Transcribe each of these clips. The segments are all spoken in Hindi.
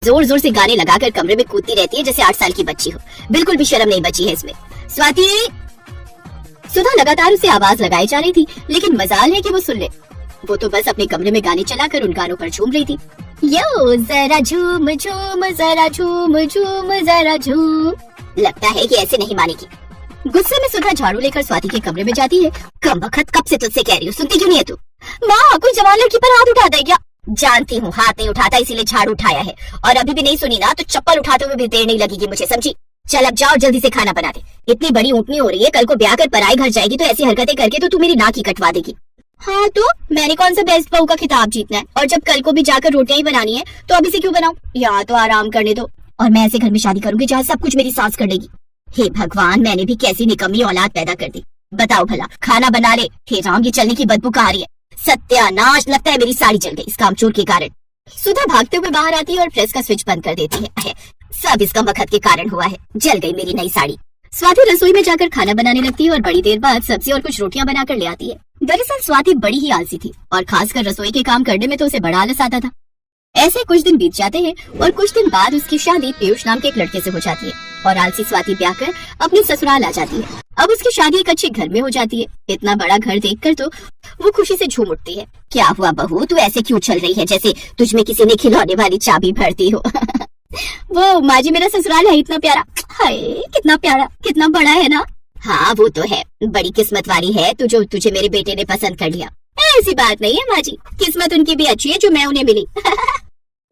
जोर जोर से गाने लगाकर कमरे में कूदती रहती है जैसे 8 साल की बच्ची हो। बिल्कुल भी शर्म नहीं बची है इसमें। स्वाति। सुधा लगातार उसे आवाज लगाई जा रही थी, लेकिन मजाल है कि वो सुन ले। वो तो बस अपने कमरे में गाने चलाकर उन गानों पर झूम रही थी। यो जरा झूम झूम जरा झूम झूम जरा झूम। लगता है कि ऐसे नहीं मानेगी। गुस्से में सुधा झाड़ू लेकर स्वाति के कमरे में जाती है। कमबख्त, कब से तुझसे कह रही हूँ, सुनती क्यों नहीं है तू? माँ, कोई जवान लड़की पर हाथ उठाता है क्या? जानती हूँ हाथ नहीं उठाता, इसीलिए झाड़ू उठाया है। और अभी भी नहीं सुनी ना तो चप्पल उठाते हुए भी देर नहीं लगेगी मुझे, समझी? चल अब जाओ, जल्दी से खाना बना दे। इतनी बड़ी ऊँटनी हो रही है, कल को ब्याह कर पराई घर जाएगी तो ऐसी हरकतें करके तो तू मेरी नाक ही कटवा देगी। हाँ तो मैंने कौन सा बेस्ट बहू का खिताब जीतना है? और जब कल को भी जाकर रोटियां ही बनानी है तो अभी से क्यों बनाऊं? या तो आराम करने दो। और मैं ऐसे घर में शादी करूंगी जहाँ सब कुछ मेरी सास कर लेगी। हे भगवान, मैंने भी कैसी निकम्मी औलाद पैदा कर दी। बताओ भला, खाना बना ले। हे राम, ये चलने की बदबू कहाँ आ रही है? सत्यानाश, लगता है मेरी साड़ी जल गई इस कामचोर के कारण। सुधा भागते हुए बाहर आती है और प्रेस का स्विच बंद कर देती है। सब इसका वक्त के कारण हुआ है, जल गई मेरी नई साड़ी। स्वाति रसोई में जाकर खाना बनाने लगती है और बड़ी देर बाद सब्जी और कुछ रोटियां बनाकर ले आती है। दरअसल स्वाति बड़ी ही आलसी थी और खासकर रसोई के काम करने में तो उसे बड़ा आलस आता था। ऐसे कुछ दिन बीत जाते हैं और कुछ दिन बाद उसकी शादी पीयूष नाम के एक लड़के से हो जाती है और आलसी स्वाति ब्याह कर अपने ससुराल आ जाती है। अब उसकी शादी एक अच्छे घर में हो जाती है। इतना बड़ा घर देखकर तो वो खुशी से झूम उठती है। क्या हुआ बहू, तू ऐसे क्यों चल रही है जैसे तुझमें किसी ने खिलौने वाली चाबी भर दी हो? वो माँ जी, मेरा ससुराल है इतना प्यारा। हाय, कितना प्यारा, कितना बड़ा है ना? हाँ वो तो है, बड़ी किस्मत वाली है तू जो तुझे मेरे बेटे ने पसंद कर लिया। ऐसी बात नहीं है माँ जी, किस्मत उनकी भी अच्छी है जो मैं उन्हें मिली।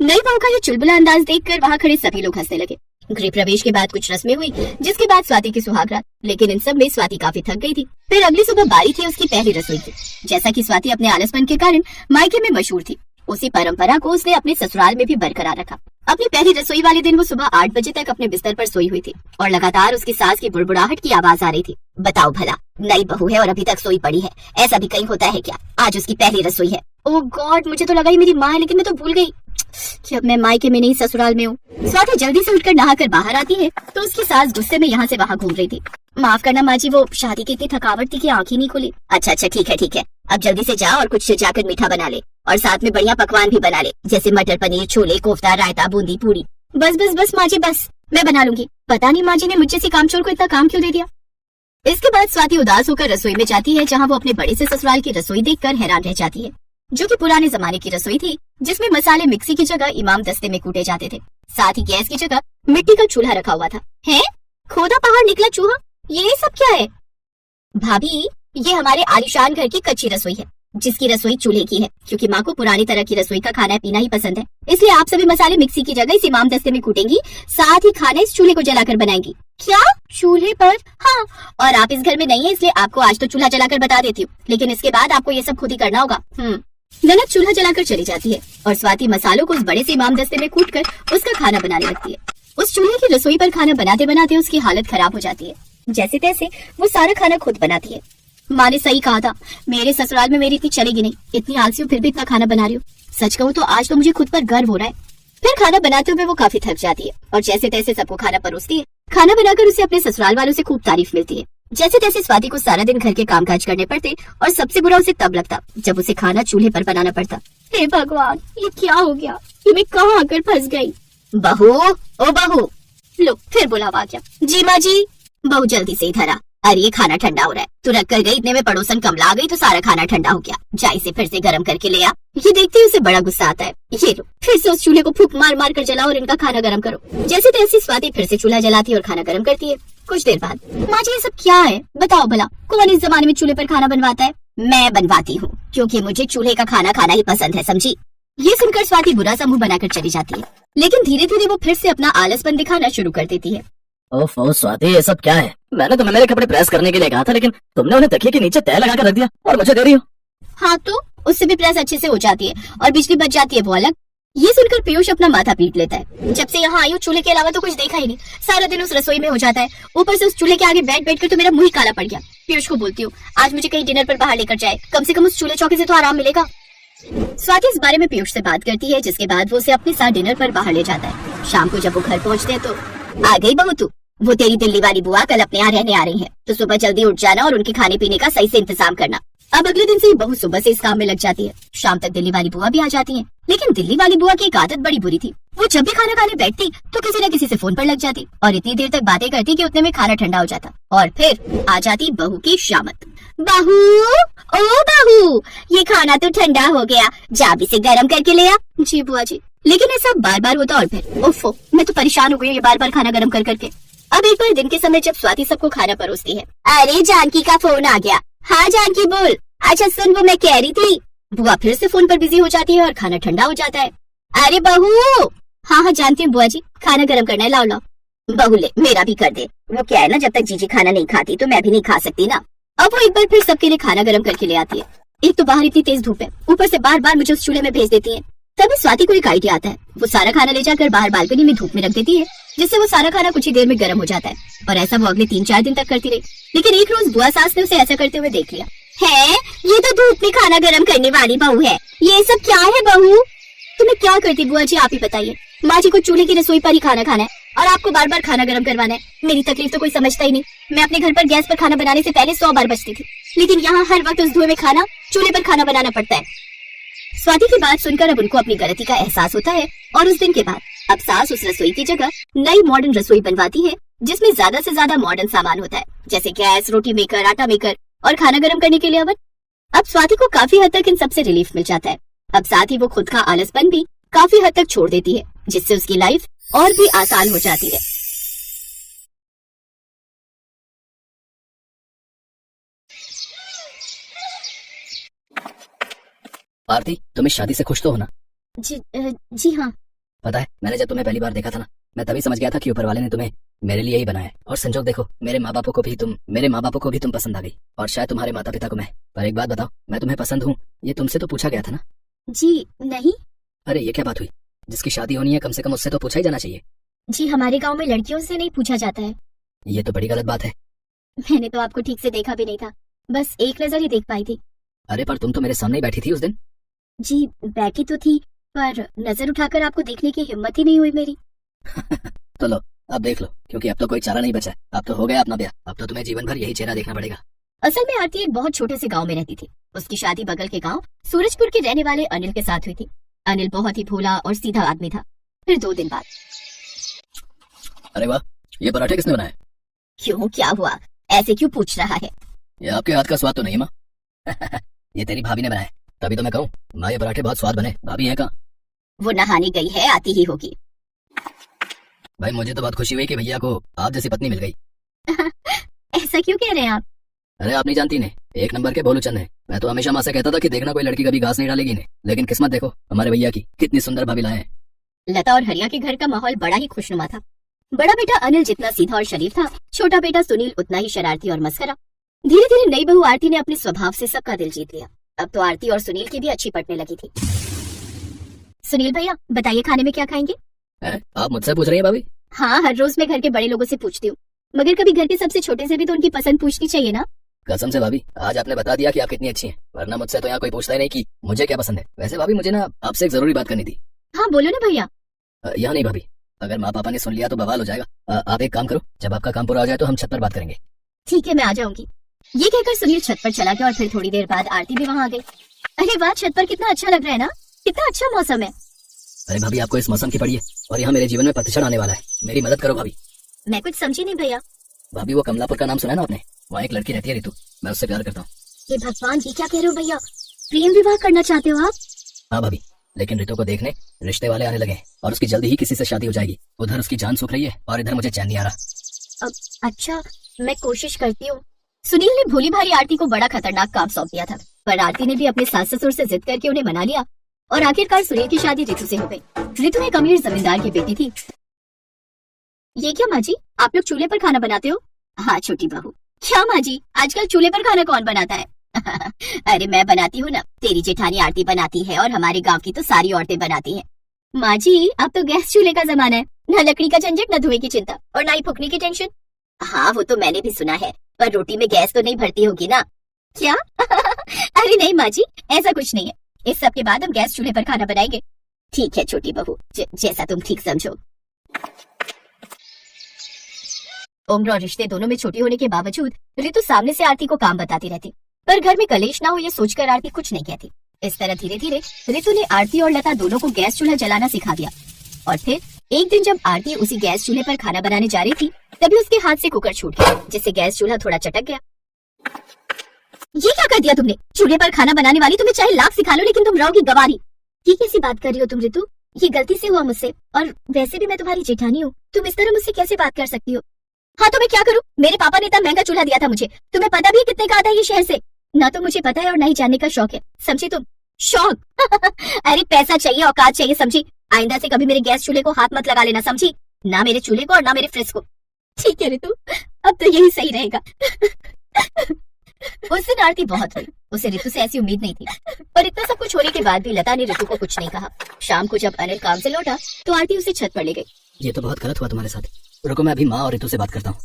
नई बहू का ये चुलबुला अंदाज देखकर वहाँ खड़े सभी लोग हंसने लगे। गृह प्रवेश के बाद कुछ रस्में हुई, जिसके बाद स्वाति की सुहागरात। लेकिन इन सब में स्वाति काफी थक गई थी। फिर अगली सुबह बारी थी उसकी पहली रसोई की। जैसा कि स्वाति अपने आलसपन के कारण मायके में मशहूर थी, उसी परंपरा को उसने अपने ससुराल में भी बरकरार रखा। अपनी पहली रसोई वाले दिन वो सुबह 8 बजे तक अपने बिस्तर पर सोई हुई थी और लगातार उसकी सास की बुड़बुड़ाहट की आवाज आ रही थी। बताओ भला, नई बहू है और अभी तक सोई पड़ी है, ऐसा भी कहीं होता है क्या? आज उसकी पहली रसोई है। ओह गॉड, मुझे तो लगा ही मेरी माँ है, लेकिन मैं तो भूल गई कि अब मैं मायके में नहीं ससुराल में हूँ। स्वाति जल्दी से उठकर नहाकर बाहर आती है तो उसकी सास गुस्से में यहाँ से वहाँ घूम रही थी। माफ करना माँ जी, वो शादी की इतनी थकावट थी कि आँख ही नहीं खुली। अच्छा ठीक है, अब जल्दी से जा और कुछ जाकर मीठा बना ले और साथ में बढ़िया पकवान भी बना ले, जैसे मटर पनीर, छोले, कोफ्ता, रायता, बूंदी, पूरी। बस माँ जी, बस मैं बना लूंगी। पता नहीं माँ जी ने मुझ जैसी कामचोर को इतना काम क्यों दे दिया। इसके बाद स्वाति उदास होकर रसोई में जाती है, जहाँ वो अपने बड़े से ससुराल की रसोई देखकर हैरान रह जाती है, जो कि पुराने जमाने की रसोई थी, जिसमें मसाले मिक्सी की जगह इमाम दस्ते में कूटे जाते थे। साथ ही गैस की जगह मिट्टी का चूल्हा रखा हुआ था। है खोदा पहाड़ निकला चूहा, ये सब क्या है? भाभी, ये हमारे आलीशान घर की कच्ची रसोई है, जिसकी रसोई चूल्हे की है, क्योंकि माँ को पुरानी तरह की रसोई का खाना पीना ही पसंद है। इसलिए आप सभी मसाले मिक्सी की जगह इस इमाम दस्ते में कूटेंगी, साथ ही खाना इस चूल्हे को जलाकर बनाएंगी। क्या चूल्हे पर? हाँ, और आप इस घर में नहीं है, इसलिए आपको आज तो चूल्हा जलाकर बता देती हूँ, लेकिन इसके बाद आपको ये सब खुद ही करना होगा। ननद चूल्हा जलाकर चली जाती है और स्वाति मसालों को उस बड़े से इमाम दस्ते में कूटकर उसका खाना बनाने लगती है। उस चूल्हे की रसोई पर खाना बनाते बनाते उसकी हालत खराब हो जाती है। जैसे तैसे वो सारा खाना खुद बनाती है। माँ ने सही कहा था, मेरे ससुराल में मेरी इतनी चलेगी नहीं, इतनी आलसी हूँ फिर भी इतना खाना बना रही हूँ। सच कहूँ तो आज तो मुझे खुद पर गर्व हो रहा है। फिर खाना बनाते हुए वो काफी थक जाती है और जैसे तैसे सबको खाना परोसती है। खाना बनाकर उसे अपने ससुराल वालों से खूब तारीफ मिलती है। जैसे तैसे स्वाति को सारा दिन घर के कामकाज करने पड़ते और सबसे बुरा उसे तब लगता जब उसे खाना चूल्हे पर बनाना पड़ता। हे भगवान, ये क्या हो गया? ये मैं कहाँ आकर फंस गई? बहू, ओ बहू, लो फिर बुलावा क्या? जी माँ जी। बहू जल्दी से इधर आ। अरे ये खाना ठंडा हो रहा है, तू रख कर गई, इतने में पड़ोसन कमला आ गई तो सारा खाना ठंडा हो गया। जा इसे फिर से गर्म करके ले आ। ये देखते ही उसे बड़ा गुस्सा आता है। ये लो, फिर से उस चूल्हे को फूंक मार मार कर जलाओ और इनका खाना गर्म करो। जैसे तैसे स्वाति फिर से चूल्हा जलाती है और खाना गर्म करती है। कुछ देर बाद, माँ जी ये सब क्या है? बताओ भला, कौन इस जमाने में चूल्हे पर खाना बनवाता है? मैं बनवाती हूँ, क्योंकि मुझे चूल्हे का खाना खाना ही पसंद है, समझी? ये सुनकर स्वाति बुरा सा मुंह बनाकर चली जाती है, लेकिन धीरे धीरे वो फिर से अपना आलसपन दिखाना शुरू कर देती है। ओफो स्वाति, ये सब क्या है? मैंने तुम्हें मेरे कपड़े प्रेस करने के लिए कहा था, लेकिन तुमने उन्हें तकिए के नीचे तह लगा कर रख दिया और मुझे दे रही हो। हाँ तो उससे भी प्रेस अच्छे से हो जाती है और बिजली बच जाती है, वो अलग। ये सुनकर पीयूष अपना माथा पीट लेता है। जब से यहाँ आई हूँ चूल्हे के अलावा तो कुछ देखा ही नहीं, सारा दिन उस रसोई में हो जाता है। ऊपर से उस चूल्हे के आगे बैठ बैठ कर तो मेरा मुंह ही काला पड़ गया। पीयूष को बोलती हूँ आज मुझे कहीं डिनर पर बाहर लेकर जाए, कम से कम उस चूल्हे चौके से तो आराम मिलेगा। स्वाति इस बारे में पीयूष से बात करती है, जिसके बाद वो उसे अपने साथ डिनर पर बाहर ले जाता है। शाम को जब वो घर पहुँचते हैं तो आ गई बहू तू, वो तेरी दिल्ली वाली बुआ कल अपने यहाँ रहने आ रही है, तो सुबह जल्दी उठ जाना और उनके खाने पीने का सही से इंतजाम करना। अब अगले दिन से ही बहू सुबह से इस काम में लग जाती है। शाम तक दिल्ली वाली बुआ भी आ जाती है, लेकिन दिल्ली वाली बुआ की एक आदत बड़ी बुरी थी। वो जब भी खाना खाने बैठती तो किसी न किसी से फोन पर लग जाती और इतनी देर तक बातें करती कि उतने में खाना ठंडा हो जाता और फिर आ जाती बहू की शामत। बहू, ओ बहू, ये खाना तो ठंडा हो गया, जा भी से गर्म करके ले आ। जी बुआ जी। लेकिन ऐसा बार बार होता और फिर ओफो, मैं तो परेशान हो गई ये बार बार खाना गर्म कर करके। अब एक बार दिन के समय जब स्वाति सबको खाना परोसती है, अरे जानकी का फोन आ गया। हाँ जानकी बोल। अच्छा सुन, वो मैं कह रही थी। बुआ फिर से फोन पर बिजी हो जाती है और खाना ठंडा हो जाता है। अरे बहू। हाँ हाँ जानती हूँ बुआ जी, खाना गर्म करना है, लाओ लाओ। बहू ले, मेरा भी कर दे। वो क्या है ना, जब तक जीजी खाना नहीं खाती तो मैं भी नहीं खा सकती ना। अब वो एक बार फिर सबके लिए खाना गर्म करके ले आती है। एक तो बाहर इतनी तेज धूप है, ऊपर से बार बार मुझे उस चूल्हे में भेज देती है। तभी स्वाति को एक आइडिया आता है। वो सारा खाना ले जाकर बाहर बालकनी में धूप में रख देती है, जिससे वो सारा खाना कुछ ही देर में गर्म हो जाता है। और ऐसा वो अगले 3-4 दिन तक करती रही। लेकिन एक रोज बुआ सास ने उसे ऐसा करते हुए देख लिया। है, ये तो धूप में खाना गर्म करने वाली बहू है। ये सब क्या है बहू? तुम्हें क्या करती बुआ जी, आप ही बताइए। माँ जी को चूल्हे की रसोई पर ही खाना खाना है और आपको बार बार खाना गर्म करवाना है। मेरी तकलीफ तो कोई समझता ही नहीं। मैं अपने घर पर गैस पर खाना बनाने से पहले 100 बार बचती थी, लेकिन यहाँ हर वक्त उस धुएं में खाना, चूल्हे पर खाना बनाना पड़ता है। स्वाति की बात सुनकर अब उनको अपनी गलती का एहसास होता है और उस दिन के बाद अब सास उस रसोई की जगह नई मॉडर्न रसोई बनवाती है, जिसमें ज्यादा से ज्यादा मॉडर्न सामान होता है, जैसे गैस, रोटी मेकर, आटा मेकर और खाना गर्म करने के लिए अवन। अब स्वाति को काफी हद तक इन सबसे रिलीफ मिल जाता है। अब साथ ही वो खुद का आलसपन भी काफी हद तक छोड़ देती है, जिससे उसकी लाइफ और भी आसान हो जाती है। आरती, तुम इस शादी से खुश तो हो ना? जी हाँ। पता है, मैंने जब तुम्हें पहली बार देखा था ना, मैं तभी समझ गया था कि ऊपर वाले ने तुम्हें मेरे लिए ही बनाया है। और संजोग देखो, मेरे माँ बापों को भी तुम पसंद आ गई और शायद तुम्हारे माता पिता को मैं। पर एक बात बताओ, मैं तुम्हें पसंद हूँ ये तुमसे तो पूछा गया था ना? जी नहीं। अरे ये क्या बात हुई? जिसकी शादी होनी है कम से कम उससे तो पूछा ही जाना चाहिए। जी हमारे गाँव में लड़कियों से नहीं पूछा जाता है। ये तो बड़ी गलत बात है। मैंने तो आपको ठीक से देखा भी नहीं था, बस एक नजर ही देख पाई थी। अरे पर तुम तो मेरे सामने ही बैठी थी उस दिन। जी बैठी तो थी, पर नजर उठाकर आपको देखने की हिम्मत ही नहीं हुई मेरी। तो लो, अब देख लो, क्योंकि अब तो कोई चारा नहीं बचा। अब तो हो गया अपना ब्याह, अब तो तुम्हें जीवन भर यही चेहरा देखना पड़ेगा। असल में आरती एक बहुत छोटे से गांव में रहती थी। उसकी शादी बगल के गांव सूरजपुर के रहने वाले अनिल के साथ हुई थी। अनिल बहुत ही भोला और सीधा आदमी था। फिर 2 दिन बाद। अरे वाह, ये पराठे किसने बनाए? क्यों, क्या हुआ? ऐसे क्यों पूछ रहा है? ये आपके हाथ का स्वाद तो नहीं है माँ? ये तेरी भाभी ने बनाया, तभी तो मैं कहूँ माँ ये पराठे बहुत स्वाद बने। भाभी है कहाँ? वो नहाने गई है, आती ही होगी। भाई मुझे तो बहुत खुशी हुई कि भैया को आप जैसी पत्नी मिल गई। ऐसा क्यों कह रहे हैं आप? अरे आप नहीं जानती ने, 1 नंबर के भोलू चंद है। मैं तो हमेशा माँ से कहता था कि देखना कोई लड़की कभी घास नहीं डालेगी ने, लेकिन किस्मत देखो हमारे भैया की, कितनी सुंदर भाभी लाए हैं। लता और हरिया के घर का माहौल बड़ा ही खुशनुमा था। बड़ा बेटा अनिल जितना सीधा और शरीफ था, छोटा बेटा सुनील उतना ही शरारती और मस्करा। धीरे धीरे नई बहू आरती ने अपने स्वभाव से सबका दिल जीत लिया। अब तो आरती और सुनील की भी अच्छी पटने लगी थी। सुनील भैया बताइए, खाने में क्या खाएंगे? आप मुझसे पूछ रही हैं भाभी? हाँ, हर रोज मैं घर के बड़े लोगों से पूछती हूँ, मगर कभी घर के सबसे छोटे से भी तो उनकी पसंद पूछनी चाहिए ना। कसम से भाभी, आज आपने बता दिया कि आप कितनी अच्छी हैं, वरना मुझसे तो यहाँ कोई पूछता ही नहीं कि मुझे क्या पसंद है। वैसे भाभी मुझे ना आपसे एक जरूरी बात करनी थी। हाँ बोलो ना भैया। यहाँ नहीं भाभी, अगर माँ पापा ने सुन लिया तो बवाल हो जाएगा। आप एक काम करो, जब आपका काम पूरा हो जाए तो हम छत पर बात करेंगे। ठीक है, मैं आ जाऊंगी। ये कहकर सुनील छत पर चला गया और फिर थोड़ी देर बाद आरती भी वहाँ आ गई। अरे वाह, छत पर कितना अच्छा लग रहा है ना, कितना अच्छा मौसम है। अरे भाभी आपको इस मौसम की पड़ी है और यहाँ मेरे जीवन में पतझड़ आने वाला है, मेरी मदद करो भाभी। मैं कुछ समझी नहीं भैया। भाभी वो कमलापुर का नाम सुना है ना आपने? वहाँ एक लड़की रहती है ऋतु, मैं उससे प्यार करता हूँ। ये भगवान, ये क्या कह रहे हो भैया? प्रेम विवाह करना चाहते हो आप? हाँ भाभी, लेकिन ऋतु को देखने रिश्ते वाले आने लगे हैं और उसकी जल्दी ही किसी से शादी हो जाएगी। उधर उसकी जान सूख रही है और इधर मुझे चैन नहीं आ रहा। अच्छा, मैं कोशिश करती हूँ। सुनील ने भोली भारी आरती को बड़ा खतरनाक काम सौंप दिया था, पर आरती ने भी अपने सास ससुर से जिद करके उन्हें मना लिया और आखिरकार सुनील की शादी ऋतु से हो गई। ऋतु एक अमीर जमींदार की बेटी थी। ये क्या माँ जी, आप लोग चूल्हे पर खाना बनाते हो? हाँ छोटी बहू। क्या माँ जी, आजकल चूल्हे पर खाना कौन बनाता है? अरे मैं बनाती हूँ ना, तेरी जेठानी आरती बनाती है और हमारे गांव की तो सारी औरतें बनाती हैं। माँ जी, अब तो गैस चूल्हे का जमाना है, न लकड़ी का झंझट, न धुएं की चिंता और न ही फूकने की टेंशन। हाँ वो तो मैंने भी सुना है, पर रोटी में गैस तो नहीं भरती होगी ना? क्या? अरे नहीं माँ जी, ऐसा कुछ नहीं है। इस सब के बाद हम गैस चूल्हे पर खाना बनाएंगे। ठीक है छोटी बहू, जैसा तुम ठीक समझो। उम्र और रिश्ते दोनों में छोटी होने के बावजूद ऋतु सामने से आरती को काम बताती रहती, पर घर में कलेश ना हो ये सोचकर आरती कुछ नहीं कहती। इस तरह धीरे धीरे ऋतु ने आरती और लता दोनों को गैस चूल्हा जलाना सिखा दिया। और फिर एक दिन जब आरती उसी गैस चूल्हे पर खाना बनाने जा रही थी, तभी उसके हाथ से कुकर छूट गया, जिससे गैस चूल्हा थोड़ा चटक गया। ये क्या कर दिया तुमने? चूल्हे पर खाना बनाने वाली तुम्हें चाहे लाख सिखा लो, लेकिन तुम रहोगी गवारी। ये कैसी बात कर रही हो तुम ऋतु? ये गलती से हुआ मुझसे, और वैसे भी मैं तुम्हारी जेठानी हूँ, तुम इस तरह मुझसे कैसे बात कर सकती हो? हाँ तो मैं क्या करूँ? मेरे पापा ने इतना महंगा चूल्हा दिया था मुझे, तुम्हें पता भी है कितने का आता है ये शहर से? ना तो मुझे पता है और ना ही जानने का शौक है, समझी तुम? शौक? अरे पैसा चाहिए, औकात चाहिए, समझी? आइंदा से कभी मेरे गैस चूल्हे को हाथ मत लगा लेना, समझी? ना मेरे चूल्हे को और ना मेरे फ्रिज को। ठीक है ऋतु, अब तो यही सही रहेगा। उस दिन आरती बहुत हुई, उसे ऋतु से ऐसी उम्मीद नहीं थी, पर इतना सब कुछ होने के बाद भी लता ने ऋतु को कुछ नहीं कहा। शाम को जब अनिल काम से लौटा तो आरती उसे छत पर ले गई। ये तो बहुत गलत हुआ तुम्हारे साथ, रुको मैं अभी माँ और ऋतु से बात करता हूँ।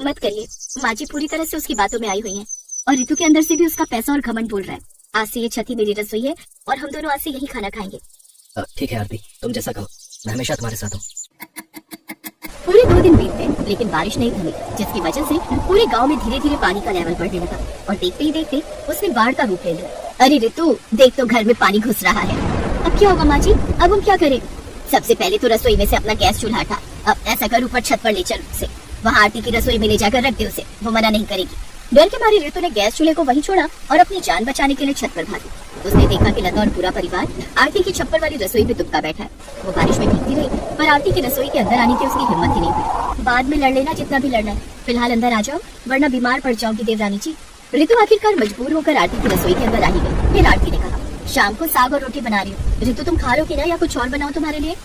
मत करिए, माँ जी पूरी तरह से उसकी बातों में आई हुई हैं, और ऋतु के अंदर से भी उसका पैसा और घमंड बोल रहा है। आज से ये छत ही मेरी रसोई है और हम दोनों आज से यही खाना खाएंगे। ठीक है आरती, तुम जैसा कहो, मैं हमेशा तुम्हारे साथ हूँ। पूरे 2 दिन बीत गए, लेकिन बारिश नहीं थमी, जिसकी वजह से पूरे गांव में धीरे धीरे पानी का लेवल बढ़ने लगा और देखते ही देखते उसने बाढ़ का रूप ले लिया। अरे ऋतु देख तो घर में पानी घुस रहा है। अब क्या होगा माँ जी? अब हम क्या करें? सबसे पहले तो रसोई में से अपना गैस चूल्हा हटा, अब ऐसा कर ऊपर छत पर ले चल उसे, वहाँ आरती की रसोई में ले जाकर रख दे उसे, वो मना नहीं करेगी। डर के मारे ऋतु ने गैस चूल्हे को वहीं छोड़ा और अपनी जान बचाने के लिए छत पर भागी। उसने देखा कि लता और पूरा परिवार आरती की छप्पर वाली रसोई में दुबका बैठा है। वो बारिश में भीगती रही, पर आरती की रसोई के अंदर आने की उसकी हिम्मत ही नहीं हुई। बाद में लड़ लेना जितना भी लड़ना है, फिलहाल अंदर आ जाओ वरना बीमार पड़ जाओगी देवरानी जी। ऋतु आखिरकार मजबूर होकर आरती की रसोई के अंदर आ ही गई। फिर आरती ने कहा, शाम को साग और रोटी बना रही हूँ, ऋतु तुम खा लो कि ना, या कुछ और बनाओ तुम्हारे लिए?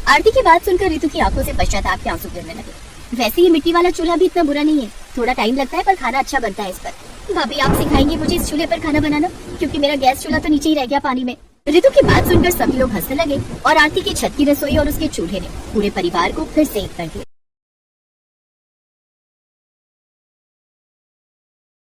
आरती की बात सुनकर ऋतु की आंखों से पश्चाताप के आंसू गिरने लगे। वैसे ये मिट्टी वाला चूल्हा भी इतना बुरा नहीं है, थोड़ा टाइम लगता है पर खाना अच्छा बनता है इस पर। भाभी आप सिखाएंगे मुझे इस चूल्हे पर खाना बनाना, क्योंकि मेरा गैस चूल्हा तो नीचे ही रह गया पानी में। ऋतु की बात सुनकर सभी लोग हंसने लगे और आरती की छत की रसोई और उसके चूल्हे ने पूरे परिवार को फिर से एक कर दिया।